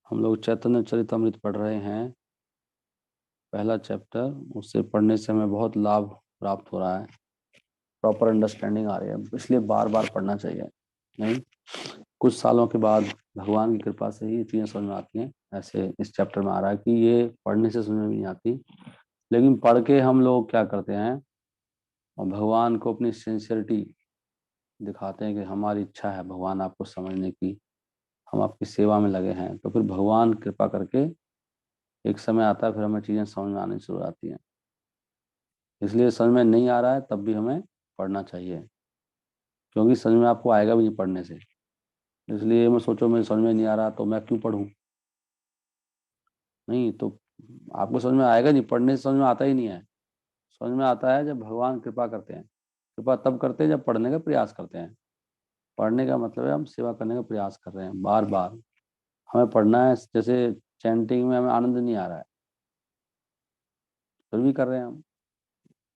हम लोग चैतन्य चरितमृत पढ़ रहे हैं, पहला चैप्टर। उससे पढ़ने से हमें बहुत लाभ प्राप्त हो रहा है, प्रॉपर अंडरस्टैंडिंग आ रही है, इसलिए बार बार पढ़ना चाहिए। नहीं, कुछ सालों के बाद भगवान की कृपा से ही ये चीज़ें समझ में आती हैं। ऐसे इस चैप्टर में आ रहा है कि ये पढ़ने से समझ में नहीं आती, लेकिन पढ़ के हम लोग क्या करते हैं और भगवान को अपनी सिंसियरिटी दिखाते हैं कि हमारी इच्छा है भगवान आपको समझने की, हम आपकी सेवा में लगे हैं। तो फिर भगवान कृपा करके एक समय आता है, फिर हमें चीज़ें समझ में आनी शुरू आती हैं। इसलिए समझ में नहीं आ रहा है तब भी हमें पढ़ना चाहिए, क्योंकि समझ में आपको आएगा भी नहीं पढ़ने से। इसलिए मैं सोचो मुझे समझ में नहीं आ रहा तो मैं क्यों पढ़ूं? नहीं तो आपको समझ में आएगा नहीं, पढ़ने से समझ में आता ही नहीं है। समझ में आता है जब भगवान कृपा करते हैं। कृपा तब करते हैं जब पढ़ने का प्रयास करते हैं। पढ़ने का मतलब है हम सेवा करने का प्रयास कर रहे हैं बार बार। हमें पढ़ना है, जैसे चैंटिंग में हमें आनंद नहीं आ रहा है, फिर भी कर रहे हैं हम,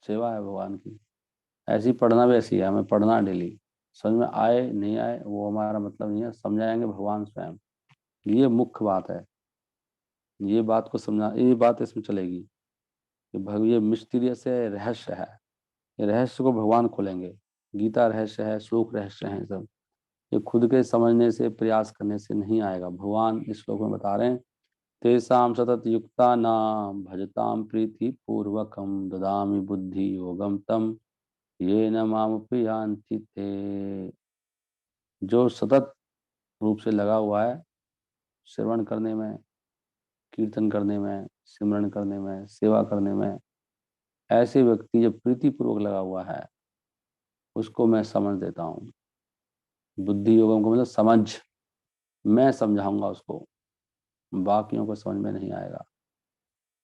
सेवा है भगवान की। ऐसी पढ़ना भी ऐसी है, हमें पढ़ना डेली। समझ में आए नहीं आए वो हमारा मतलब नहीं है, समझाएंगे भगवान स्वयं। ये मुख्य बात है, ये बात को समझा, ये बात इसमें चलेगी कि ये मिस्टीरियस है, रहस्य है। ये रहस्य को भगवान खोलेंगे। गीता रहस्य है, श्लोक रहस्य है सब। ये खुद के समझने से प्रयास करने से नहीं आएगा। भगवान इस श्लोक में बता रहे हैं, तेषां सतत युक्ता नाम भजताम प्रीति पूर्वकम ददामि बुद्धि योगम तम ये न मामुपयान्ति ते। जो सतत रूप से लगा हुआ है श्रवण करने में, कीर्तन करने में, सिमरन करने में, सेवा करने में, ऐसे व्यक्ति जब प्रीति पूर्वक लगा हुआ है उसको मैं समझ देता हूँ। बुद्धि योगम को मतलब समझ, मैं समझाऊंगा उसको, बाकियों को समझ में नहीं आएगा।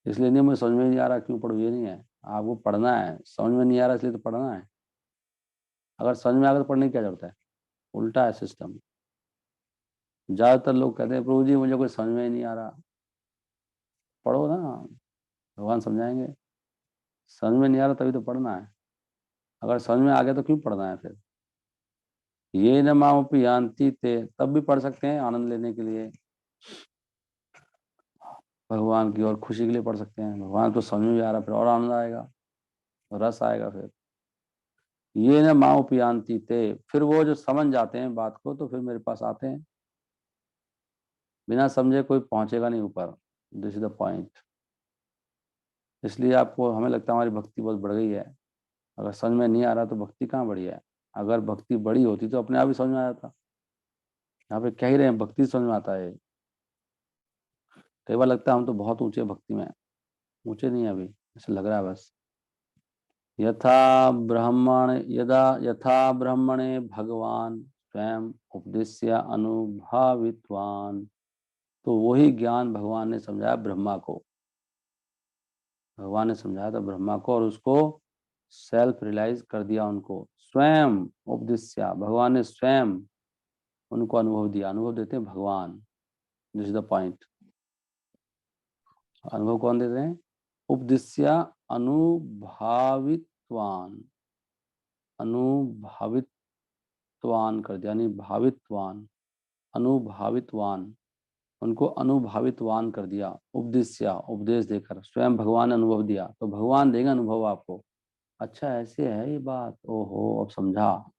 इसलिए नहीं, मुझे समझ में नहीं आ रहा क्यों पढ़ूँ, ये नहीं है। आपको पढ़ना है, समझ में नहीं आ रहा इसलिए तो पढ़ना है। अगर समझ में आ गया तो पढ़ने की क्या जरूरत है? उल्टा है सिस्टम। ज्यादातर लोग कहते हैं प्रभु जी मुझे कोई समझ में ही नहीं आ रहा। पढ़ो ना, भगवान समझाएंगे। समझ में नहीं आ रहा तभी तो पढ़ना है। अगर समझ में आ गया तो क्यों पढ़ना है फिर? ये न मामुपी यान्ति ते, तब भी पढ़ सकते हैं आनंद लेने के लिए, भगवान की और खुशी के लिए पढ़ सकते हैं। भगवान तो समझ में भी आ रहा, फिर और आनंद आएगा, रस आएगा। फिर ये न मामुपी यान्ति ते, फिर वो जो समझ जाते हैं बात को तो फिर मेरे पास आते हैं। बिना समझे कोई पहुंचेगा नहीं ऊपर। This is the point. इसलिए आपको, हमें लगता है हमारी भक्ति बहुत बढ़ गई है। अगर समझ में नहीं आ रहा तो भक्ति कहाँ बढ़ी है? अगर भक्ति बड़ी होती तो अपने आप ही समझ में आ जाता। यहाँ पे कह ही रहे हैं भक्ति समझ में आता है। कई बार लगता है हम तो बहुत ऊंचे भक्ति में हैं। ऊंचे नहीं है अभी, ऐसे लग रहा है बस। यथा ब्रह्मण यदा यथा ब्रह्मणे भगवान स्वयं उपदेश्य अनुभावित्वान। तो वही ज्ञान भगवान ने समझाया ब्रह्मा को। भगवान ने समझाया था ब्रह्मा को और उसको सेल्फ रियलाइज कर दिया उनको। स्वयं उपदेश्य, भगवान ने स्वयं उनको अनुभव दिया। अनुभव देते हैं भगवान। This is the point. अनुभव कौन देते हैं? उपदेश्य अनुभावित्वान। अनुभावित्वान कर दिया, यानी भावित्वान, अनुभावित्वान। उनको अनुभावित्वान कर दिया। उपदेश्य, उपदेश देकर स्वयं भगवान ने अनुभव दिया, तो भगवान देगा अनुभव आपको। अच्छा ऐसे है ये बात, ओहो अब समझा।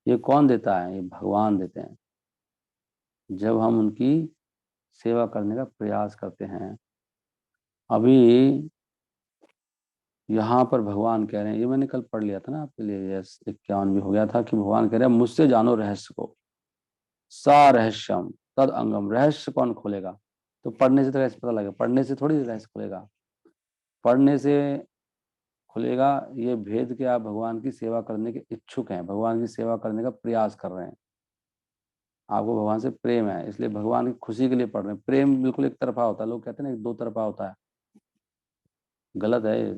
ये कौन देता है? ये भगवान देते हैं, जब हम उनकी सेवा करने का प्रयास करते हैं। अभी यहाँ पर भगवान कह रहे हैं, ये मैंने कल पढ़ लिया था ना आपके लिए, ये 51 भी हो गया था, कि भगवान कह रहे हैं मुझसे जानो रहस्य को। सा रहस्यम तद अंगम, रहस्य कौन खोलेगा? तो पढ़ने से तो रहस्य पता लगेगा, पढ़ने से थोड़ी रहस्य खुलेगा। पढ़ने से खुलेगा ये भेद कि आप भगवान की सेवा करने के इच्छुक हैं, भगवान की सेवा करने का प्रयास कर रहे हैं, आपको भगवान से प्रेम है, इसलिए भगवान की खुशी के लिए पढ़ रहे हैं। प्रेम बिल्कुल एक तरफा होता है, लोग कहते हैं ना दो तरफा होता है, गलत है।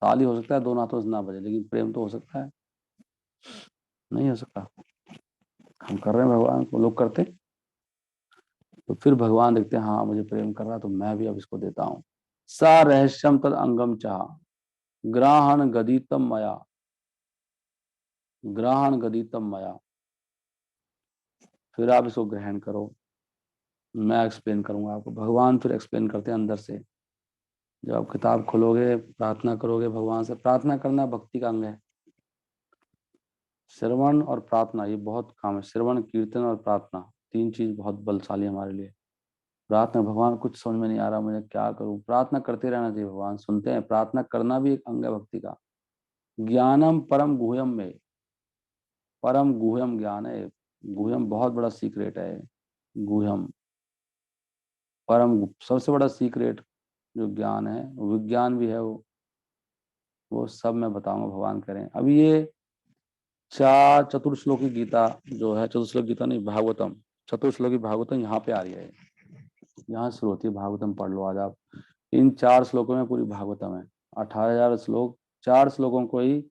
ताली हो सकता है दोनों हाथों से ना बजे, लेकिन प्रेम तो हो सकता है? नहीं हो सकता। हम कर रहे हैं भगवान को, लोग करते, तो फिर भगवान देखते हैं हाँ मुझे प्रेम कर रहा है तो मैं भी अब इसको देता हूँ। सा रहस्यम तद अंगम चाह ग्रहण गदितम मया, ग्रहण गदितम मया। फिर आप इसको ग्रहण करो। मैं एक्सप्लेन करूंगा आपको। भगवान फिर एक्सप्लेन करते हैं अंदर से। जब आप किताब खोलोगे, प्रार्थना करोगे भगवान से, प्रार्थना करना भक्ति का अंग है। श्रवण और प्रार्थना ये बहुत काम है। श्रवण, कीर्तन और प्रार्थना, तीन चीज बहुत बलशाली है हमारे लिए। प्रार्थना, भगवान कुछ समझ में नहीं आ रहा, मुझे क्या करूं, प्रार्थना करते रहना चाहिए, भगवान सुनते हैं। प्रार्थना करना भी एक अंग है भक्ति का। ज्ञानम परम गुह्यम में, परम गुह्यम ज्ञान है। गुह्यम बहुत बड़ा सीक्रेट है। गुह्यम, परम सबसे बड़ा सीक्रेट जो ज्ञान है, विज्ञान भी है वो सब मैं बताऊंगा, भगवान करें। अभी ये चार चतुर्श्लोकी गीता जो है, चतुर्श्लोक गीता नहीं, भागवतम, चतुर्श्लोकी भागवतम यहाँ पे आ रही है। यहाँ शुरू होती है भागवतम, पढ़ लो आज आप। इन 4 श्लोकों में पूरी भागवतम है। 18,000 श्लोक, 4 श्लोकों को ही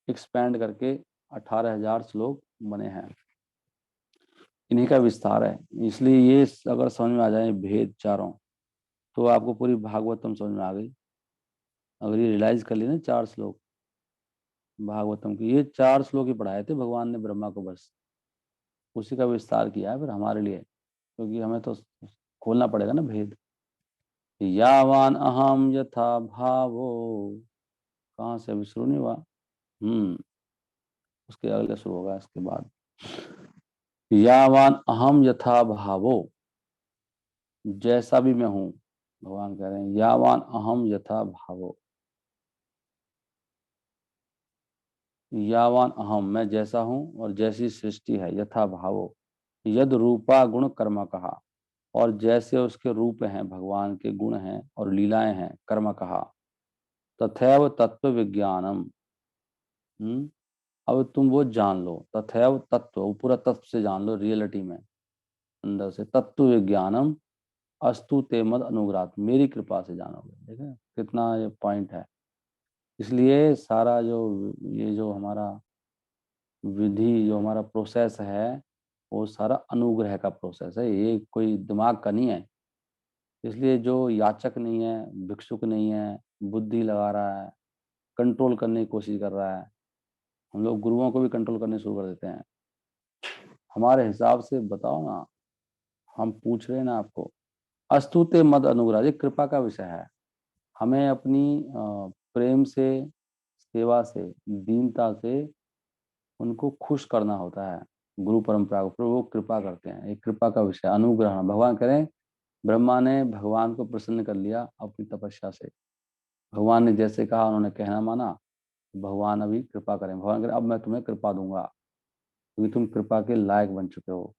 एक्सपैंड करके 18,000 श्लोक बने हैं। इन्हीं का विस्तार है। इसलिए ये अगर समझ में आ जाए भेद चारों, तो आपको पूरी भागवतम समझ में आ गई। अगर ये रियलाइज कर लिए ना 4 श्लोक भागवतम की, ये 4 श्लोक ही पढ़ाए थे भगवान ने ब्रह्मा को, बस उसी का विस्तार किया है फिर हमारे लिए, क्योंकि हमें तो खोलना पड़ेगा ना भेद। यावान अहम यथा भावो, कहाँ से अभी शुरू नहीं हुआ। उसके अगले शुरू होगा इसके बाद। यावान अहम यथा भावो, जैसा भी मैं हूं, भगवान कह रहे हैं यावान अहम यथा भावो। यावान अहम, मैं जैसा हूं और जैसी सृष्टि है, यथा भावो, यद रूपा गुण कर्म कहा, और जैसे उसके रूप हैं, भगवान के गुण हैं और लीलाएं हैं, कर्म कहा, तथैव तत्व विज्ञानम। अब तुम वो जान लो, तथैव तत्व, वो पूरा तत्व से जान लो, रियलिटी में अंदर से। तत्व विज्ञानम अस्तु ते मद अनुग्रात, मेरी कृपा से जानोगे। ठीक है, कितना ये पॉइंट है। इसलिए सारा जो ये जो हमारा विधि, जो हमारा प्रोसेस है, वो सारा अनुग्रह का प्रोसेस है, ये कोई दिमाग का नहीं है। इसलिए जो याचक नहीं है, भिक्षुक नहीं है, बुद्धि लगा रहा है, कंट्रोल करने की कोशिश कर रहा है, हम लोग गुरुओं को भी कंट्रोल करने शुरू कर देते हैं। हमारे हिसाब से बताओ ना, हम पूछ रहे हैं ना आपको। अस्तुते मद अनुग्रह, ये कृपा का विषय है। हमें अपनी प्रेम से, सेवा से, दीनता से उनको खुश करना होता है। गुरु परंपरा को वो कृपा करते हैं, एक कृपा का विषय अनुग्रह। भगवान करें, ब्रह्मा ने भगवान को प्रसन्न कर लिया अपनी तपस्या से। भगवान ने जैसे कहा उन्होंने कहना माना। भगवान अभी कृपा करें, भगवान करें अब मैं तुम्हें कृपा दूंगा, क्योंकि तुम कृपा के लायक बन चुके हो।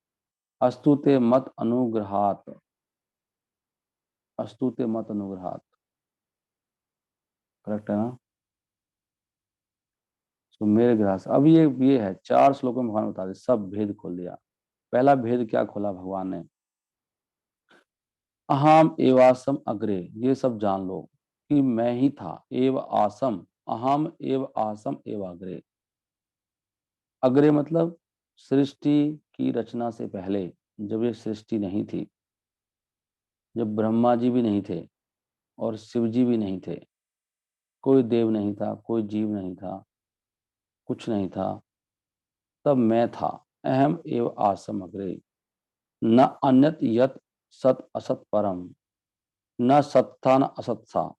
अस्तुते मत अनुग्रहात, अस्तुते मत अनुग्रहात, करेक्ट है ना। तो मेरे ग्रह से अब ये है 4 श्लोकों में भगवान बता दे, सब भेद खोल दिया। पहला भेद क्या खोला भगवान ने, अहम एवासम अग्रे, ये सब जान लो कि मैं ही था। एव आसम, अहम एव आसम एव अग्रे। अग्रे मतलब सृष्टि की रचना से पहले, जब ये सृष्टि नहीं थी, जब ब्रह्मा जी भी नहीं थे और शिव जी भी नहीं थे, कोई देव नहीं था, कोई जीव नहीं था, कुछ नहीं था, तब मैं था। अहम एव आसम अग्रे, न अन्यत यत सत असत परम, न सत्ता न असत सा।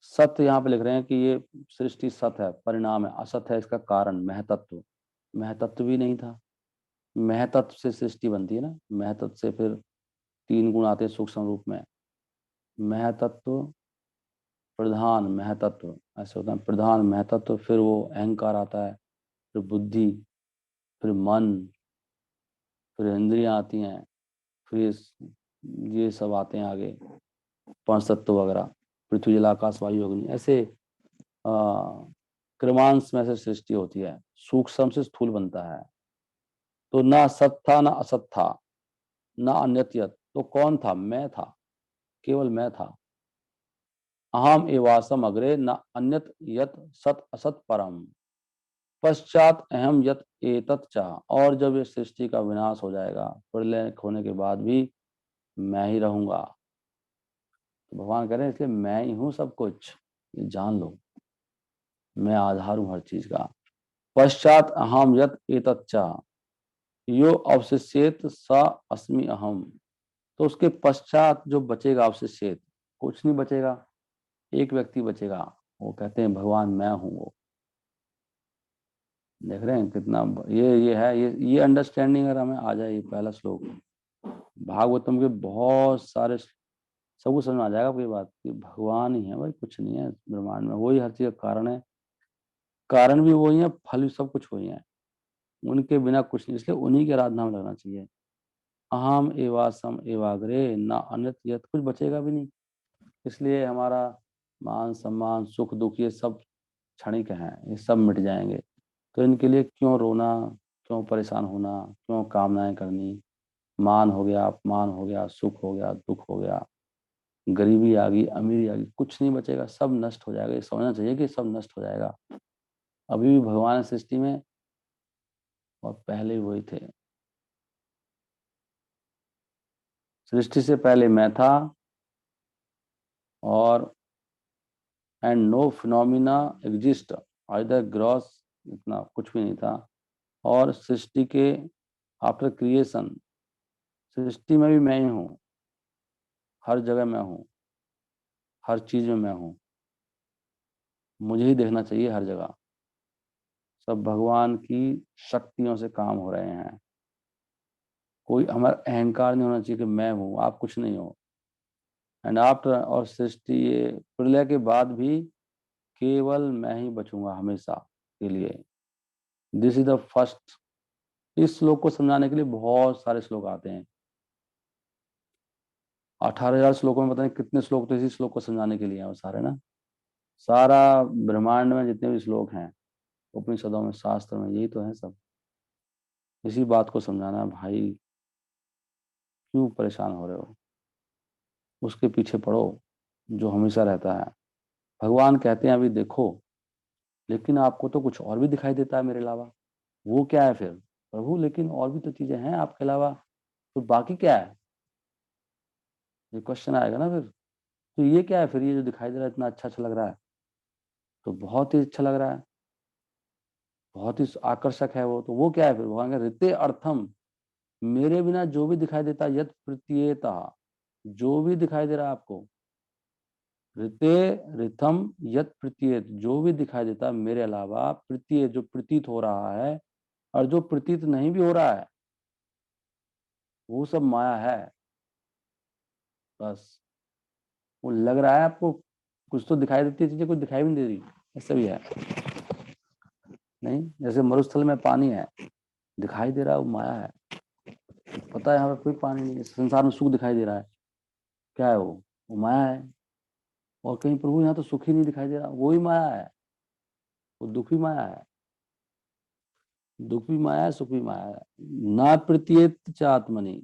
सत्य यहाँ पे लिख रहे हैं कि ये सृष्टि सत है, परिणाम है। असत है इसका कारण महतत्व, महतत्व भी नहीं था। महतत्व से सृष्टि बनती है ना, महतत्व से फिर 3 गुण आते हैं सूक्ष्म रूप में। महतत्व, प्रधान महतत्व, ऐसे होता है। प्रधान महतत्व, फिर वो अहंकार आता है, फिर बुद्धि, फिर मन, फिर इंद्रियां आती हैं, फिर ये सब आते हैं आगे, 5 तत्व वगैरह, पृथ्वी जल आकाश वायु अग्नि, ऐसे आ, क्रमांश में से सृष्टि होती है, सूक्ष्म से स्थूल बनता है। तो ना सत था ना असत था, ना अन्यत। तो कौन था, मैं था, केवल मैं था। अहम एवासम अग्रे, न अन्यत यत सत असत परम, पश्चात अहम यत एतत् चा। और जब ये सृष्टि का विनाश हो जाएगा, प्रलय होने के बाद भी मैं ही रहूंगा। तो भगवान कह रहे हैं इसलिए मैं ही हूं सब कुछ, ये जान लो, मैं आधार हूं हर चीज का। पश्चात अहम यत एतत् चा, यो अवशिष्येत स अस्मि अहम। तो उसके पश्चात जो बचेगा अवशेष, कुछ नहीं बचेगा, एक व्यक्ति बचेगा, वो कहते हैं भगवान मैं हूं वो। देख रहे हैं कितना ये है, ये अंडरस्टैंडिंग अगर हमें आ जाए, ये पहला श्लोक भागवतम के बहुत सारे सब कुछ समझ में आ जाएगा आपको ये बात कि भगवान ही है भाई, कुछ नहीं है ब्रह्मांड में, वही हर चीज का कारण है, कारण भी वही है, फल भी सब कुछ वही है, उनके बिना कुछ नहीं, इसलिए उन्हीं की आराधना में लगना चाहिए। अहम एवासम एवाग्रे ना अन्यत यत, कुछ बचेगा भी नहीं। इसलिए हमारा मान सम्मान सुख दुख ये सब क्षणिक हैं, ये सब मिट जाएंगे। तो इनके लिए क्यों रोना, क्यों परेशान होना, क्यों कामनाएं करनी। मान हो गया, अपमान हो गया, सुख हो गया, दुख हो गया, गरीबी आ गई, अमीरी आ गई, कुछ नहीं बचेगा, सब नष्ट हो जाएगा। ये समझना चाहिए कि सब नष्ट हो जाएगा। अभी भी भगवान है सृष्टि में, और पहले भी वही थे। सृष्टि से पहले मैं था, और and no phenomena exist either gross, इतना कुछ भी नहीं था। और सृष्टि के आफ्टर क्रिएशन, सृष्टि में भी मैं ही हूँ, हर जगह मैं हूँ, हर चीज में मैं हूँ, मुझे ही देखना चाहिए हर जगह। सब भगवान की शक्तियों से काम हो रहे हैं। कोई हमारा अहंकार नहीं होना चाहिए कि मैं हूँ, आप कुछ नहीं हो। एंड आफ्टर, और सृष्टि ये प्रलय के बाद भी केवल मैं ही बचूंगा हमेशा के लिए। This is the first. इस श्लोक को समझाने के लिए बहुत सारे श्लोक आते हैं, 18,000 श्लोकों में पता नहीं कितने श्लोक तो इसी श्लोक को समझाने के लिए हैं वो सारे ना। सारा ब्रह्मांड में जितने भी श्लोक हैं उपनिषदों में, शास्त्र में, यही तो है सब, इसी बात को समझाना है भाई। क्यों परेशान हो रहे हो, उसके पीछे पड़ो जो हमेशा रहता है। भगवान कहते हैं अभी देखो, लेकिन आपको तो कुछ और भी दिखाई देता है मेरे अलावा। वो क्या है फिर प्रभु, लेकिन और भी तो चीजें हैं आपके अलावा, तो बाकी क्या है, ये क्वेश्चन आएगा ना फिर। तो ये क्या है फिर, ये जो दिखाई दे रहा है इतना अच्छा अच्छा लग रहा है, तो बहुत ही अच्छा लग रहा है, बहुत ही आकर्षक है वो, तो वो क्या है फिर। भगवान का ऋते अर्थम, मेरे बिना जो भी दिखाई देता है, यत प्रत्येता, जो भी दिखाई दे रहा है आपको, ऋते ऋतम यत प्रतीयत, जो भी दिखाई देता है मेरे अलावा, प्रतीय जो प्रतीत हो रहा है, और जो प्रतीत नहीं भी हो रहा है, वो सब माया है। बस वो लग रहा है आपको, कुछ तो दिखाई देती है चीजें, कुछ दिखाई भी नहीं दे रही, ऐसा भी है। नहीं, जैसे मरुस्थल में पानी है, दिखाई दे रहा है, वो माया है। पता है यहाँ पे कोई पानी नहीं है, संसार में सुख दिखाई दे रहा है, क्या है वो माया है। और कहीं प्रभु यहाँ तो सुख ही नहीं दिखाई दे रहा, वो ही माया है, वो दुख भी माया है, दुख भी माया है, सुख भी माया है। ना प्रतीयत च आत्मनि,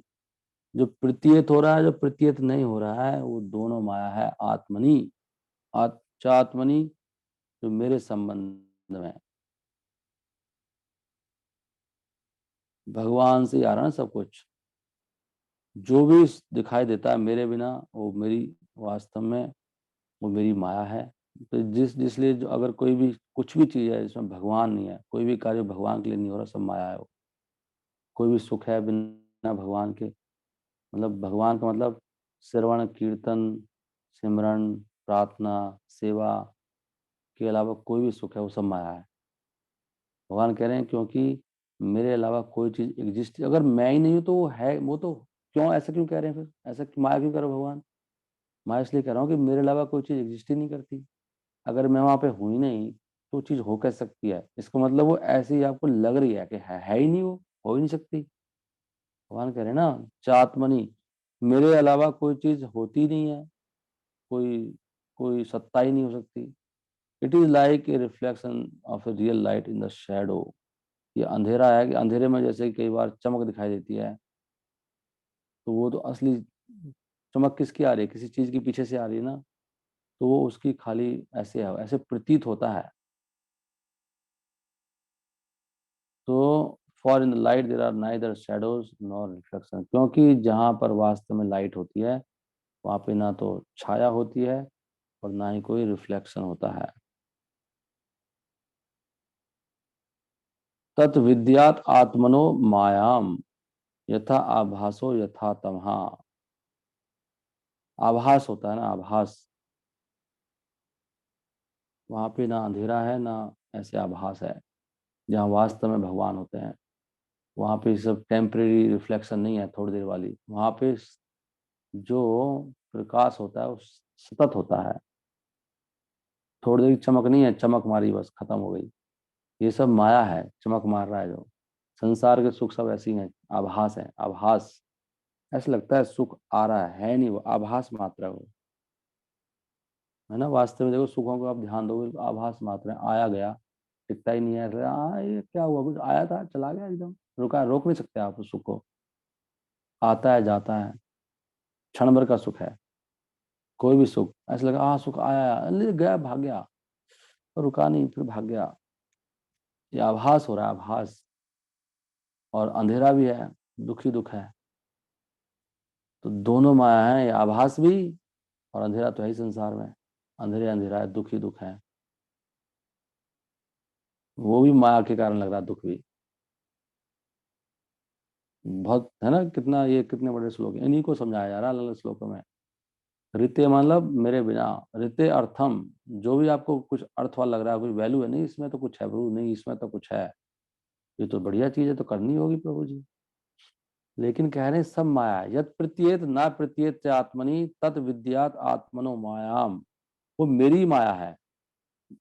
जो प्रतीयत हो रहा है, जो प्रतीयत नहीं हो रहा है, वो दोनों माया है। आत्मनि, आत्मनि, जो मेरे संबंध में, भगवान से ही आ रहा है ना सब कुछ। जो भी दिखाई देता है मेरे बिना, वो मेरी, वास्तव में वो मेरी माया है। तो जिसलिए जो अगर कोई भी कुछ भी चीज है जिसमें भगवान नहीं है, कोई भी कार्य भगवान के लिए नहीं हो रहा, सब माया है वो। कोई भी सुख है बिना भगवान के, मतलब भगवान का मतलब श्रवण कीर्तन सिमरन प्रार्थना सेवा के अलावा कोई भी सुख है, वो सब माया है। भगवान कह रहे हैं क्योंकि मेरे अलावा कोई चीज एग्जिस्ट, अगर मैं ही नहीं हूं तो वो है, वो तो क्यों, ऐसा क्यों कह रहे हैं फिर, ऐसा माया क्यों करो भगवान। मैं इसलिए कह रहा हूँ कि मेरे अलावा कोई चीज एग्जिस्ट ही नहीं करती। अगर मैं वहां पे हूं ही नहीं तो चीज हो कैसे सकती है, इसका मतलब वो ऐसी आपको लग रही है कि है ही नहीं, वो हो ही नहीं सकती। भगवान कह रहे हैं ना, चात्मनी, मेरे अलावा कोई चीज होती नहीं है, कोई कोई सत्ता ही नहीं हो सकती। It is like a reflection of a real light in the shadow. ये अंधेरा है कि अंधेरे में जैसे कई बार चमक दिखाई देती है, तो वो तो असली चमक किसकी आ रही है, किसी चीज के पीछे से आ रही है ना, तो वो उसकी खाली ऐसे है, ऐसे प्रतीत होता है। तो for in the light there are neither shadows nor reflection, क्योंकि जहाँ पर वास्तव में लाइट होती है, वहां पे ना तो छाया होती है और ना ही कोई रिफ्लेक्शन होता है। तत् विद्यात आत्मनो मायाम यथा आभासो यथा तमहा। आभास होता है ना, आभास, वहां पे ना अंधेरा है ना ऐसे आभास है। जहाँ वास्तव में भगवान होते हैं वहां पे सब टेम्परेरी रिफ्लेक्शन नहीं है, थोड़ी देर वाली। वहां पे जो प्रकाश होता है वो सतत होता है। थोड़ी देर की चमक नहीं है, चमक मारी बस खत्म हो गई। ये सब माया है, चमक मार रहा है जो। संसार के सुख सब ऐसे ही हैं, आभास है, आभास। ऐसा लगता है सुख आ रहा है नहीं, वो आभास मात्र है वो, है ना। वास्तव में देखो सुखों को आप ध्यान दोगे तो आभास मात्र है, आया गया, टिकता ही नहीं है। ऐसे, ये क्या हुआ, कुछ आया था चला गया एकदम, रुका, रोक नहीं सकते आप उस सुख को। आता है जाता है, क्षण भर का सुख है। कोई भी सुख ऐसा लगा, सुख आया, ले गया, भाग गया, रुका नहीं, फिर भाग गया। ये आभास हो रहा है, आभास। और अंधेरा भी है, दुख ही दुख है। तो दोनों माया है, ये आभास भी और अंधेरा तो है ही संसार में। अंधेरे अंधेरा है, दुख ही दुख है। वो भी माया के कारण लग रहा है, दुख भी। बहुत है ना, कितना ये कितने बड़े श्लोक हैं, इन्हीं को समझाया जा रहा है अलग अलग श्लोकों में। रीते मतलब मेरे बिना, रीते अर्थम, जो भी आपको कुछ अर्थ वाला लग रहा है, कोई वैल्यू है नहीं इसमें, तो कुछ है प्रभु, नहीं इसमें तो कुछ है, ये तो बढ़िया चीज है, तो करनी होगी प्रभु जी। लेकिन कह रहे हैं सब माया है। यत प्रत्येत ना प्रत्येत च आत्मनि तत् विद्यात आत्मनो मायाम। वो मेरी माया है,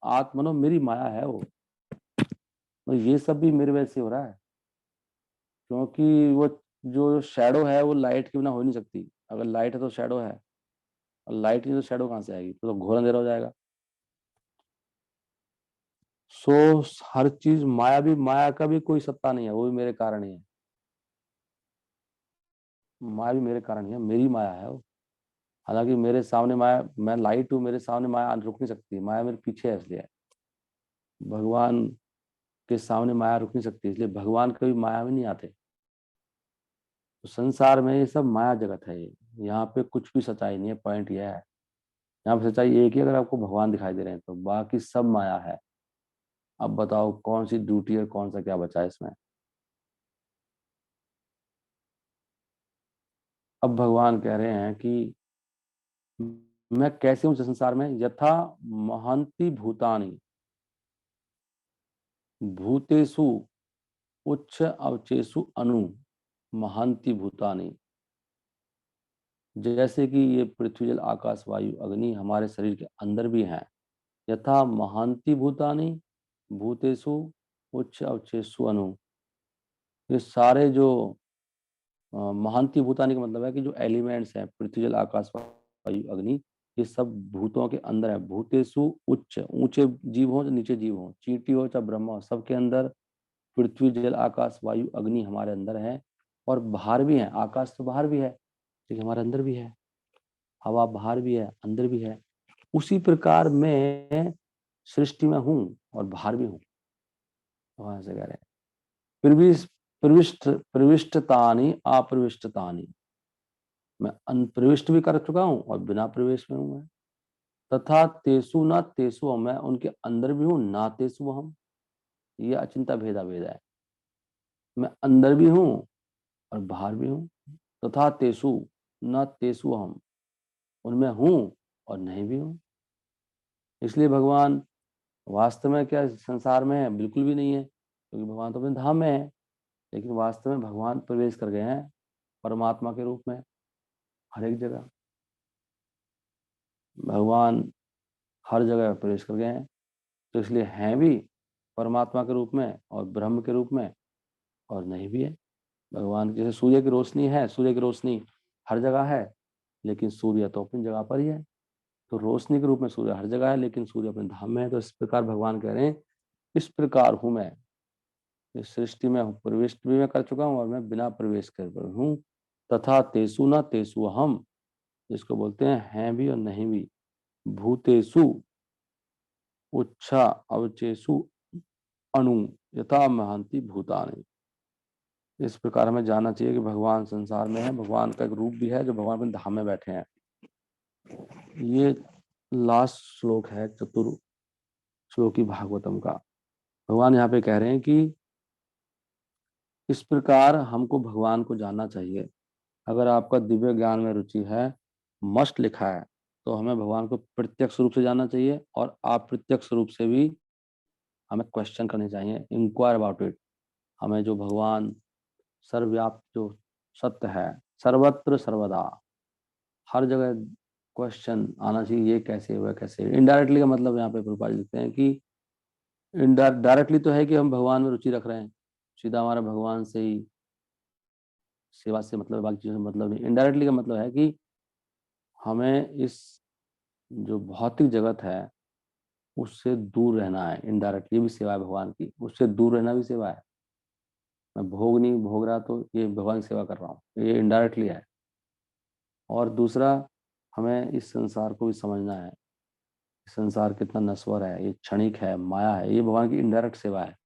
आत्मनो मेरी माया है वो। और ये सब भी मेरे वजह से हो रहा है, क्योंकि वो जो शैडो है वो लाइट के बिना हो नहीं सकती। अगर लाइट है तो शैडो है, और लाइट नहीं तो शैडो कहाँ से आएगी, तो घोर अंधेरा हो जाएगा। सो हर चीज माया भी, माया का भी कोई सत्ता नहीं है, वो भी मेरे कारण ही है। माया भी मेरे कारण ही है, मेरी माया है वो। हालांकि मेरे सामने माया, मैं लाइट हूँ, मेरे सामने माया रुक नहीं सकती, माया मेरे पीछे है इसलिए। भगवान के सामने माया रुक नहीं सकती, इसलिए भगवान कभी माया में नहीं आते। तो संसार में ये सब माया जगत है, ये यहाँ पे कुछ भी सच्चाई नहीं है, पॉइंट यह है। यहाँ पे सच्चाई एक ही, अगर आपको भगवान दिखाई दे रहे हैं तो बाकी सब माया है। अब बताओ कौन सी ड्यूटी है, कौन सा क्या बचा है इसमें। अब भगवान कह रहे हैं कि मैं कैसे हूं संसार में, यथा महंती भूतानि भूतेषु उच्च अवचेषु अनु महंती भूतानि। जैसे कि ये पृथ्वी जल आकाश वायु अग्नि हमारे शरीर के अंदर भी हैं। यथा महांति भूतानि भूतेषु उच्च अवचेषु अनु। ये सारे जो महांति भूतानि का मतलब है कि जो एलिमेंट्स हैं, पृथ्वी जल आकाश वायु अग्नि, ये सब भूतों के अंदर है। भूतेषु उच्च, ऊंचे जीव हो चाहे नीचे जीव हो, चींटी हो चाहे ब्रह्मा हो, सबके अंदर पृथ्वी जल आकाश वायु अग्नि हमारे अंदर है। और बाहर भी है, आकाश तो बाहर भी है लेकिन हमारे अंदर भी है, हवा बाहर भी है अंदर भी है। उसी प्रकार मैं सृष्टि में हूँ और बाहर भी हूँ। वहां से कह रहे हैं प्रविष्ट प्रविष्टतानि अप्रविष्टतानि। मैं अनप्रविष्ट भी कर चुका हूँ और बिना प्रवेश में हूँ मैं। तथा तेसु न तेसु हम, मैं उनके अंदर भी हूँ ना तेसु हम। ये अचिंता भेदा भेद है। मैं अंदर भी हूँ और बाहर भी हूँ। तथा तेसु न तेसु हम, उनमें हूँ और नहीं भी हूँ। इसलिए भगवान वास्तव में क्या संसार में है, बिल्कुल भी नहीं है, क्योंकि भगवान तो अपने धाम में है। लेकिन वास्तव में भगवान प्रवेश कर गए हैं परमात्मा के रूप में हर एक जगह। भगवान हर जगह प्रवेश कर गए हैं, तो इसलिए हैं भी परमात्मा के रूप में और ब्रह्म के रूप में, और नहीं भी है। भगवान जैसे सूर्य की रोशनी है, सूर्य की रोशनी हर जगह है लेकिन सूर्य तो अपनी जगह पर ही है। तो रोशनी के रूप में सूर्य हर जगह है लेकिन सूर्य अपने धाम में है। तो इस प्रकार भगवान कह रहे हैं इस प्रकार हूं मैं, इस सृष्टि में प्रवेश भी मैं कर चुका हूँ और मैं बिना प्रवेश कर हूँ। तथा तेसु न तेसु हम, जिसको बोलते हैं भी और नहीं भी। भूतेषु उच्छा अवचेषु अणु यथा महंती भूतानि। इस प्रकार हमें जानना चाहिए कि भगवान संसार में है, भगवान का एक रूप भी है जो भगवान अपने धाम में बैठे हैं। ये लास्ट श्लोक है चतुर श्लोकी भागवतम का। भगवान यहाँ पे कह रहे हैं कि इस प्रकार हमको भगवान को जानना चाहिए। अगर आपका दिव्य ज्ञान में रुचि है मस्ट लिखा है, तो हमें भगवान को प्रत्यक्ष रूप से जानना चाहिए और अप्रत्यक्ष रूप से भी हमें क्वेश्चन करने चाहिए, इंक्वायर अबाउट इट। हमें जो भगवान सर्वव्याप्त जो सत्य है, सर्वत्र सर्वदा हर जगह क्वेश्चन आना चाहिए, ये कैसे हुआ, कैसे। इनडायरेक्टली का मतलब यहाँ पे प्रभुपाद जी लिखते हैं कि डायरेक्टली तो है कि हम भगवान में रुचि रख रहे हैं, सीधा हमारा भगवान से ही सेवा से मतलब है, बाकी चीजों से मतलब नहीं। इनडायरेक्टली का मतलब है कि हमें इस जो भौतिक जगत है उससे दूर रहना है। इनडायरेक्टली भी सेवा है भगवान की, उससे दूर रहना भी सेवा है। मैं भोग नहीं भोग रहा तो ये भगवान की सेवा कर रहा हूँ, ये इनडायरेक्टली है। और दूसरा, हमें इस संसार को भी समझना है, संसार कितना नश्वर है, ये क्षणिक है, माया है, ये भगवान की इनडायरेक्ट सेवा है।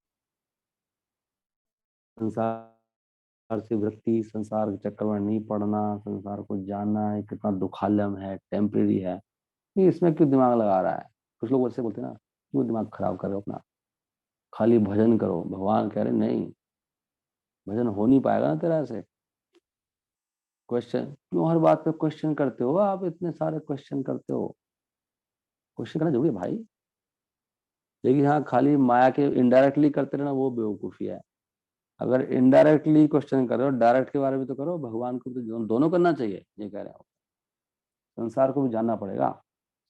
संसार से वृत्ति, संसार के चक्कर में नहीं पड़ना, संसार को जानना है कितना दुखालम है, टेम्परेरी है, ये इसमें क्यों दिमाग लगा रहा है। कुछ लोग वैसे बोलते हैं ना, क्यों दिमाग खराब कर रहे हो अपना, खाली भजन करो। भगवान कह रहे नहीं, भजन हो नहीं पाएगा ना तेरा ऐसे। क्वेश्चन क्यों, हर बात पे क्वेश्चन करते हो आप, इतने सारे क्वेश्चन करते हो। क्वेश्चन करना जरूरी है भाई, लेकिन हाँ खाली माया के इनडायरेक्टली करते रहना वो बेवकूफी है। अगर इनडायरेक्टली क्वेश्चन कर रहे हो, डायरेक्ट के बारे में तो करो, भगवान को तो दोनों करना चाहिए, ये कह रहे हो। संसार को भी जानना पड़ेगा,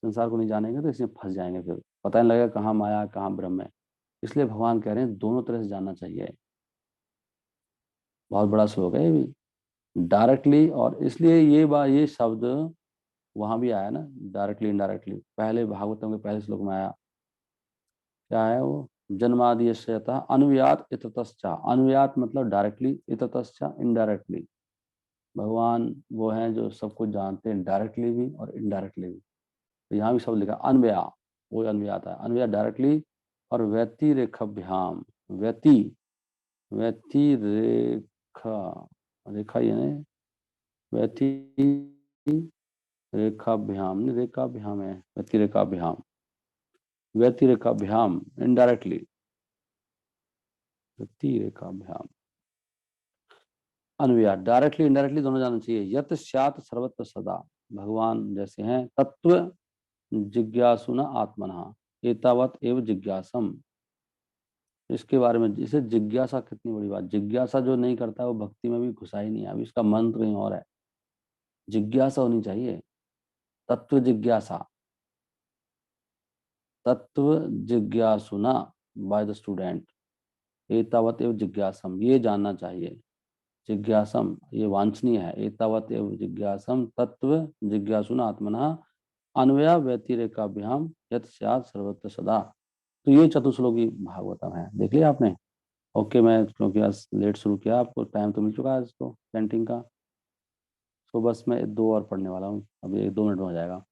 संसार को नहीं जानेंगे तो इसमें फंस जाएंगे, फिर पता नहीं लगेगा कहाँ माया कहाँ ब्रह्म है। इसलिए भगवान कह रहे हैं दोनों तरह से जानना चाहिए। बहुत बड़ा श्लोक है ये भी, डायरेक्टली। और इसलिए ये बात, ये शब्द वहां भी आया ना, डायरेक्टली इनडायरेक्टली, पहले भागवतम के पहले श्लोक में आया। क्या है वो, जन्मादियश्यतः अनुयात इततश्चा। अनुयात मतलब डायरेक्टली, इततश्चा इनडायरेक्टली। भगवान वो हैं जो सबको जानते हैं, डायरेक्टली भी और इनडायरेक्टली भी। तो यहाँ भी सब लिखा अनव्या, वो अनव्या आता है, अनव्या डायरेक्टली। और व्यतिरेखभ्याम, व्यति, व्यतिरेखा, रेखा ये नहीं, व्यति रेखाभ्याम नहीं, रेखाभ्याम है, व्यतिरेखाभ्याम, व्यतिरेखाभ्याम इनडायरेक्टली, व्यतिरेखाभ्याम अनव्या, डायरेक्टली इनडायरेक्टली दोनों जानना चाहिए। यत स्यात् सर्वत्र सदा, भगवान जैसे हैं तत्व जिज्ञासुना आत्मना एतावत एव जिज्ञासम। इसके बारे में, इसे जिज्ञासा, कितनी बड़ी बात, जिज्ञासा जो नहीं करता वो भक्ति में भी घुसा ही नहीं है। अभी इसका मंत्र कहीं और है, जिज्ञासा होनी चाहिए, तत्व जिज्ञासा, तत्व जिज्ञासुना बाय द स्टूडेंट एतावत एव जिज्ञासम, ये जानना चाहिए। जिज्ञासम ये वांछनीय है, एतावत एव जिज्ञासम तत्व जिज्ञासुना आत्मना अन्वया व्यतिरेकाभ्याम यत् स्यात् सर्वत्र सदा। तो ये चतुश्लोकी भागवतम है, देख लिया आपने। ओके, मैं क्योंकि आज लेट शुरू किया, आपको टाइम तो मिल चुका है इसको कैंटीन का, तो बस मैं दो और पढ़ने वाला हूँ, अभी एक दो मिनट में हो जाएगा।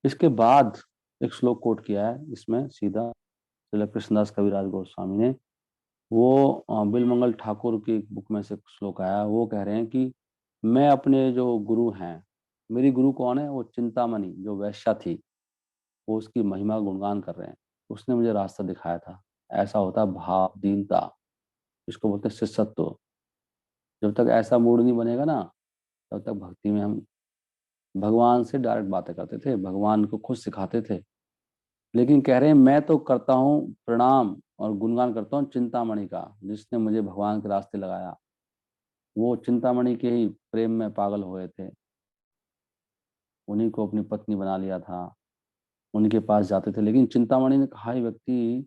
इसके बाद एक श्लोक कोट किया है इसमें सीधा श्रील कृष्णदास कविराज गोस्वामी ने। वो बिलमंगल ठाकुर की बुक में से श्लोक आया, वो कह रहे हैं कि मैं अपने जो गुरु हैं, मेरी गुरु कौन है, वो चिंतामणि जो वैश्या थी, वो उसकी महिमा गुणगान कर रहे हैं। उसने मुझे रास्ता दिखाया था, ऐसा होता है भाव दीनता, इसको बोलते हैं शिष्यत्व। जब तक ऐसा मूड नहीं बनेगा ना, तब तक भक्ति में हम भगवान से डायरेक्ट बातें करते थे, भगवान को खुद सिखाते थे। लेकिन कह रहे हैं मैं तो करता हूँ प्रणाम और गुणगान करता हूँ चिंतामणि का, जिसने मुझे भगवान के रास्ते लगाया। वो चिंतामणि के ही प्रेम में पागल हुए थे, उन्हीं को अपनी पत्नी बना लिया था, उनके पास जाते थे। लेकिन चिंतामणि ने कहा, ये व्यक्ति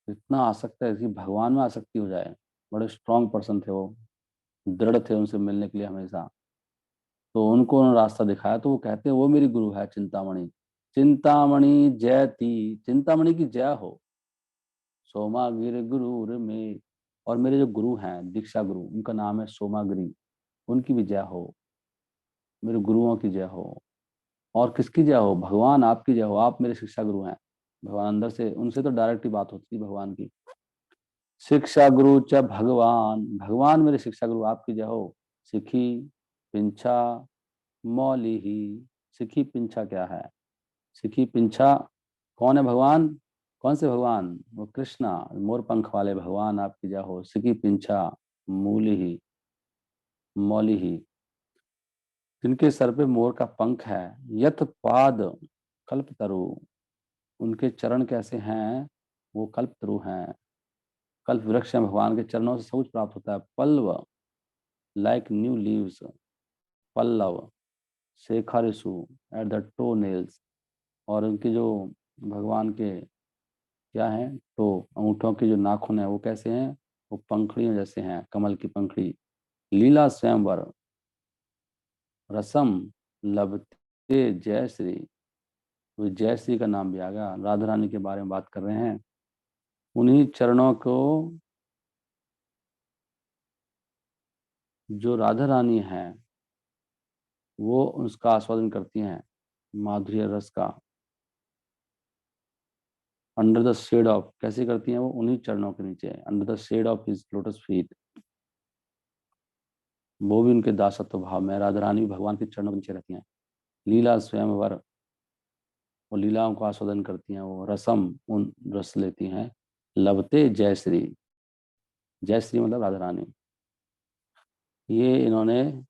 इतना आसक्त है कि भगवान में आसक्ति हो जाए। बड़े स्ट्रांग पर्सन थे वो, दृढ़ थे उनसे मिलने के लिए हमेशा। तो उनको उन्होंने रास्ता दिखाया, तो वो कहते हैं वो मेरी गुरु है चिंतामणि। चिंतामणि जयती, चिंतामणि की जय हो, सोमागिर गुरु में। और मेरे जो गुरु हैं दीक्षा गुरु, उनका नाम है सोमागिरी, उनकी भी जय हो, मेरे गुरुओं की जय हो। और किसकी जय हो, भगवान आपकी जय हो, आप मेरे शिक्षा गुरु हैं। भगवान अंदर से, उनसे तो डायरेक्ट ही बात होती है भगवान की। शिक्षा गुरु च भगवान, भगवान मेरे शिक्षा गुरु, आपकी जय हो। सिखी पिंछा मौली ही, सिखी पिंछा क्या है, सिखी पिंछा कौन है, भगवान। कौन से भगवान, वो कृष्णा, मोर पंख वाले भगवान आपकी जय हो। सिखी पिंछा मूली ही, मौली ही। जिनके सर पे मोर का पंख है, यथ पाद कल्पतरु, उनके चरण कैसे हैं, वो कल्पतरु हैं, कल्प वृक्ष हैं, भगवान के चरणों से सब कुछ प्राप्त होता है। पल्लव लाइक न्यू लीव्स, पल्लव शेखरिसु एट द टो नेल्स, और उनके जो भगवान के क्या है, टो अंगूठों के जो नाखून है वो कैसे हैं, वो पंखड़ियों जैसे हैं, कमल की पंखड़ी। लीला स्वयंवर रसम लभते जय श्री, तो जय श्री का नाम भी आ गया, राधा रानी के बारे में बात कर रहे हैं। उन्हीं चरणों को जो राधा रानी है वो उसका आस्वादन करती हैं, माधुर्य रस का। अंडर द शेड ऑफ, कैसे करती हैं वो, उन्हीं चरणों के नीचे, under the shade of his lotus feet, वो भी उनके दासत्व भाव में, राधा रानी भी भगवान के चरणों के नीचे रहती हैं। लीला स्वयंवर, वो लीलाओं को आस्वादन करती हैं, वो रसम उन रस लेती हैं। लभते जय श्री, जय श्री मतलब राधा रानी। ये इन्होंने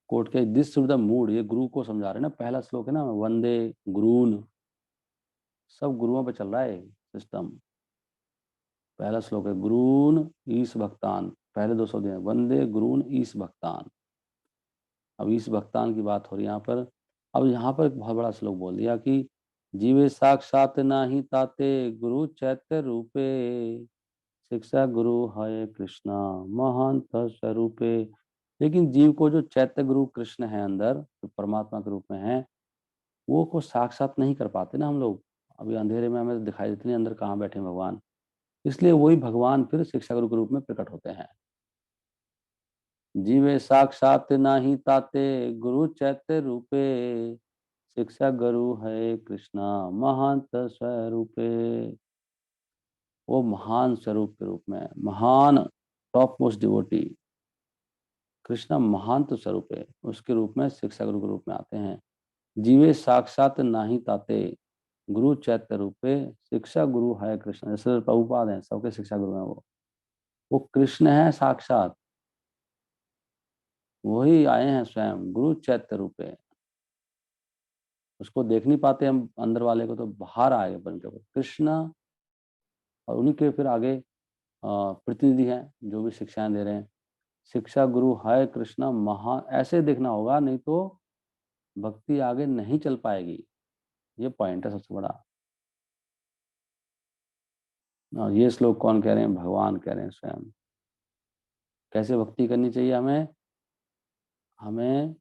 कोट के दिस टू द मूड, ये गुरु को समझा रहे हैं ना, पहला श्लोक है ना, वंदे गुरून, सब गुरुओं पे चल रहा है सिस्टम। पहला श्लोक है गुरून ईश भक्तान, पहले दो शब्द हैं वंदे गुरून ईश भक्तान। अब ईश भक्तान की बात हो रही है यहाँ पर। अब यहाँ पर एक बहुत बड़ा श्लोक बोल दिया कि जीवे साक्षात नाही ताते गुरु चैत्य रूपे, शिक्षा गुरु हरे कृष्णा महंत स्वरूपे। लेकिन जीव को जो चैत्य गुरु कृष्ण है अंदर, जो परमात्मा के रूप में है, वो को साक्षात नहीं कर पाते ना हम लोग। अभी अंधेरे में हमें दिखाई देते नहीं अंदर कहाँ बैठे हैं भगवान, इसलिए वही भगवान फिर शिक्षा गुरु के रूप में प्रकट होते हैं। जीवे साक्षात नाही ताते गुरु चैत्य रूपे, शिक्षा गुरु है कृष्णा महंत स्वरूपे। वो महान स्वरूप के रूप में, महान टॉप मोस्ट डिवोटी कृष्ण महान तो स्वरूप है, उसके रूप में शिक्षा गुरु के रूप में आते हैं। जीवे साक्षात नाही ताते गुरु चैत्य रूपे, शिक्षा गुरु है कृष्ण, जैसे प्रभुपाद हैं सबके शिक्षा गुरु हैं वो कृष्ण है साक्षात, वही आए हैं स्वयं गुरु चैत्य रूपे। उसको देख नहीं पाते हम अंदर वाले को, तो बाहर आए बन के कृष्ण, और उन्हीं के फिर आगे प्रतिनिधि हैं जो भी शिक्षाएं दे रहे हैं। शिक्षा गुरु है कृष्ण महा, ऐसे देखना होगा, नहीं तो भक्ति आगे नहीं चल पाएगी। ये पॉइंट है सबसे बड़ा। और ये श्लोक कौन कह रहे हैं, भगवान कह रहे हैं स्वयं। कैसे भक्ति करनी चाहिए हमें, हमें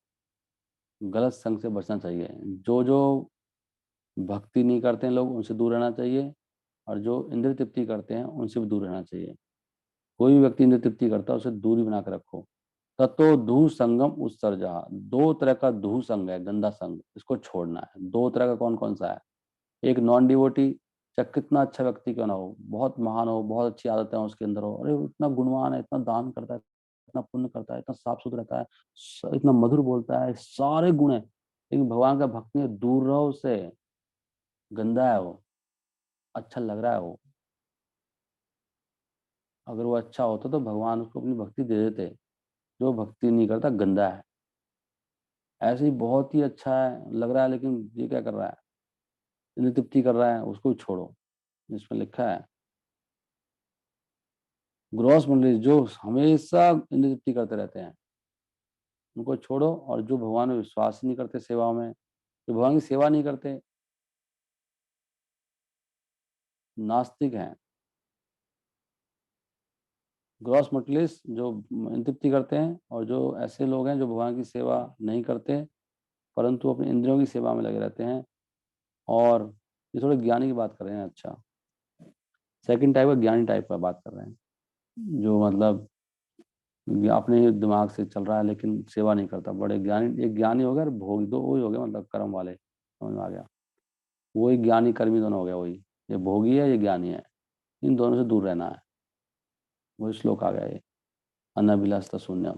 गलत संग से बचना चाहिए। जो जो भक्ति नहीं करते हैं लोग, उनसे दूर रहना चाहिए, और जो इंद्रिय तृप्ति करते हैं उनसे भी दूर रहना चाहिए। कोई भी व्यक्ति इंद्रिय तृप्ति करता है उसे दूरी बना कर रखो। ततो धू संगम उत्सर्जा, दो तरह का धू संग है, गंदा संग, इसको छोड़ना है। दो तरह का कौन कौन सा है, एक नॉन डिवोटी, चाहे कितना अच्छा व्यक्ति क्यों ना हो, बहुत महान हो, बहुत अच्छी आदतें हो उसके अंदर हो, अरे इतना गुणवान है, इतना दान करता है, इतना पुण्य करता है, इतना साफ सुथरा रहता है, इतना मधुर बोलता है, सारे गुण है, लेकिन भगवान का भक्त नहीं है, दूर रहो उससे, गंदा है वो, अच्छा लग रहा है वो। अगर वो अच्छा होता तो भगवान उसको अपनी भक्ति दे देते। जो भक्ति नहीं करता गंदा है। ऐसे ही बहुत ही अच्छा है लग रहा है, लेकिन ये क्या कर रहा है, इंद्रिय तृप्ति कर रहा है, उसको छोड़ो। इसमें लिखा है ग्रॉस मंडली जो हमेशा इंद्रिय तृप्ति करते रहते हैं, उनको छोड़ो। और जो भगवान में विश्वास नहीं करते, सेवाओं में, जो भगवान की सेवा नहीं करते, नास्तिक हैं। ग्रॉस मटलिस्ट जो तृप्ति करते हैं, और जो ऐसे लोग हैं जो भगवान की सेवा नहीं करते परंतु अपने इंद्रियों की सेवा में लगे रहते हैं। और ये थोड़े ज्ञानी की बात कर रहे हैं। अच्छा, सेकंड टाइप का ज्ञानी टाइप का बात कर रहे हैं, जो मतलब अपने ही दिमाग से चल रहा है लेकिन सेवा नहीं करता। बड़े ज्ञानी, एक ज्ञानी हो गया और भोगी, दो वही हो गया, मतलब कर्म वाले, समझ में आ गया। वही ज्ञानी कर्मी दोनों हो गया वही, ये भोगी है ये ज्ञानी है, इन दोनों से दूर रहना है। वही श्लोक आ गया ये, अनभिलाषित शून्य।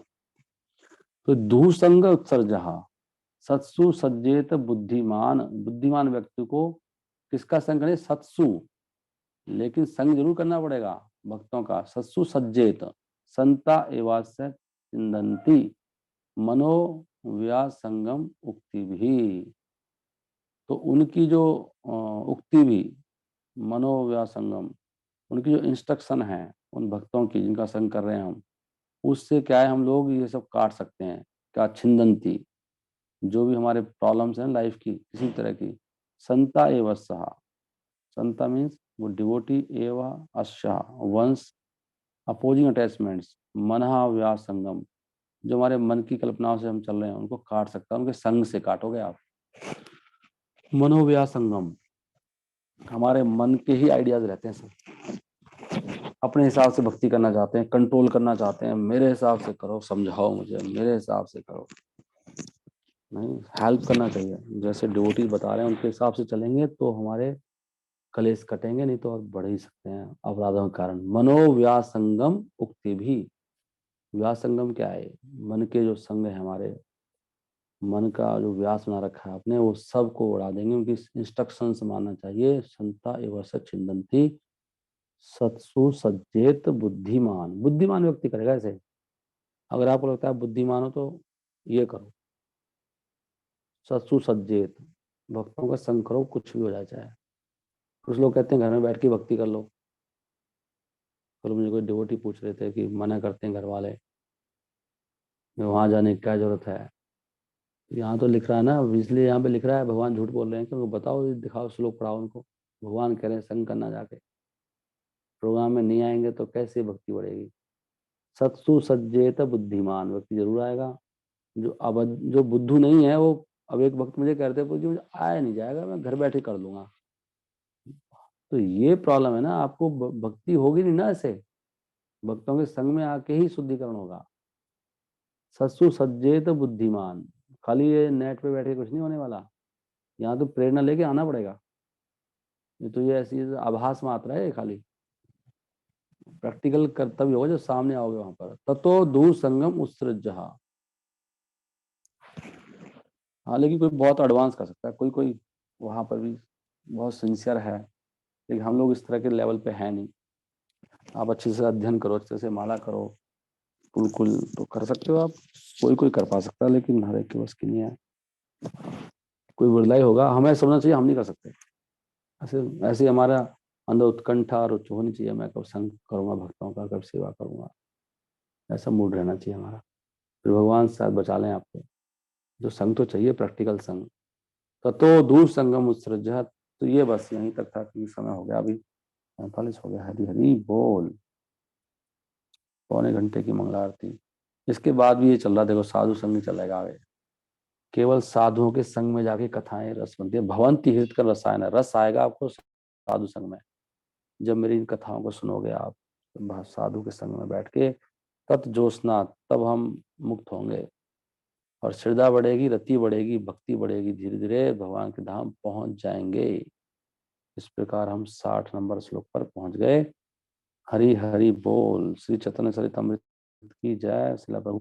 तो दुसंग उत्सर्जहा सत्सु सज्जेत बुद्धिमान, बुद्धिमान व्यक्ति को किसका संग करें, सत्सु, लेकिन संग जरूर करना पड़ेगा भक्तों का। सत्सु सज्जेत संता एवास्य चिंदंती, मनो व्यास संगम उक्ति भी। तो उनकी जो उक्ति भी, मनोव्यास संगम, उनकी जो इंस्ट्रक्शन है उन भक्तों की जिनका संग कर रहे हैं हम, उससे क्या है हम लोग ये सब काट सकते हैं। क्या छिंदंती, जो भी हमारे प्रॉब्लम्स हैं लाइफ की किसी तरह की, संता एव सहा, संता मीन्स वो डिवोटी, एवं अश्या वंश, अपोजिंग अटैचमेंट्स, मनहा व्यास संगम, जो हमारे मन की कल्पनाओं से हम चल रहे हैं उनको काट सकता है, उनके संग से काटोगे आप। मनोव्यास संगम, हमारे मन के ही आइडियाज रहते हैं सब, अपने हिसाब से भक्ति करना चाहते हैं, कंट्रोल करना चाहते हैं, मेरे हिसाब से करो, समझाओ मुझे, मेरे हिसाब से करो। नहीं, हेल्प करना चाहिए, जैसे डिवोटी बता रहे हैं उनके हिसाब से चलेंगे तो हमारे कलेश कटेंगे, नहीं तो और बढ़ ही सकते हैं अपराधों के कारण। मनोव्यास संगम उक्ति भी, व्यास संगम क्या है? मन के जो संग है हमारे, मन का जो व्यास बना रखा है आपने, वो सब को उड़ा देंगे, उनकी इंस्ट्रक्शन से मानना चाहिए। संता एवं छिंदंती सत्सु सज्जेत बुद्धिमान, बुद्धिमान व्यक्ति करेगा ऐसे। अगर आपको लगता है बुद्धिमान हो तो ये करो, सत्सु सज्जेत, भक्तों का संग करो, कुछ भी हो जाए चाहे। कुछ लोग कहते हैं घर में बैठ के भक्ति कर लो। कल मुझे कोई डिवोटी पूछ रहे थे कि मना करते हैं घर वाले, वहां जाने की क्या जरूरत है। यहाँ तो लिख रहा है ना, इसलिए यहाँ पे लिख रहा है भगवान झूठ बोल रहे हैं कि उनको बताओ, दिखाओ श्लोक पढ़ाओ उनको। भगवान कह रहे हैं संग करना, जाके प्रोग्राम में नहीं आएंगे तो कैसे भक्ति बढ़ेगी। सत्सु सज्जेत बुद्धिमान व्यक्ति जरूर आएगा। जो बुद्धू नहीं है वो, अब एक भक्त मुझे कहते हैं मुझे आया नहीं जाएगा, मैं घर बैठे कर लूंगा। तो ये प्रॉब्लम है ना, आपको भक्ति होगी नहीं ना ऐसे, भक्तों के संग में आके ही शुद्धिकरण होगा। सत्सु सज्जेत बुद्धिमान, खाली ये नेट पे बैठे कुछ नहीं होने वाला, यहाँ तो प्रेरणा लेके आना पड़ेगा। ये तो ये ऐसी आभास मात्र है, ये खाली प्रैक्टिकल कर्तव्य होगा जब सामने आओगे वहां पर। ततो दूर संगम उत्सृज्य। हाँ, लेकिन कोई बहुत एडवांस कर सकता है, कोई कोई वहां पर भी बहुत सिंसियर है, लेकिन हम लोग इस तरह के लेवल पे है नहीं। आप अच्छे से अध्ययन करो, अच्छे से माला करो, बिल्कुल तो कर सकते हो आप। कोई कोई कर पा सकता है, लेकिन हर एक के बस की नहीं है। कोई बिरला ही होगा, हमें समझना चाहिए हम नहीं कर सकते। ऐसे ऐसे हमारा अंदर उत्कंठा और रुचि होनी चाहिए, मैं कब संग करूंगा भक्तों का, कब सेवा करूंगा, ऐसा मूड रहना चाहिए हमारा। फिर भगवान शायद बचा लें आपको। जो संग तो चाहिए, प्रैक्टिकल संग। ततो दूर संगम उत्सृज्य। तो ये बस यहीं तक था, कि समय हो गया अभी 45 हो गया। हरी हरी बोल। 1.25 घंटे की मंगला आरती। इसके बाद भी ये चल रहा, देखो साधु संग ही चलेगा आगे। केवल साधुओं के संग में जाके कथाएं रस बनती है। भवंती हृत का रसायन है, रस आएगा आपको साधु संग में। जब मेरी इन कथाओं को सुनोगे आप साधु के संग में बैठ के, तत् जोशना, तब हम मुक्त होंगे, और श्रद्धा बढ़ेगी, रति बढ़ेगी, भक्ति बढ़ेगी, धीरे धीरे भगवान के धाम पहुंच जाएंगे। इस प्रकार हम 60 नंबर श्लोक पर पहुंच गए। हरि हरि बोल। श्री चैतन्य चरितमृत की जय। श्रील प्रभुपाद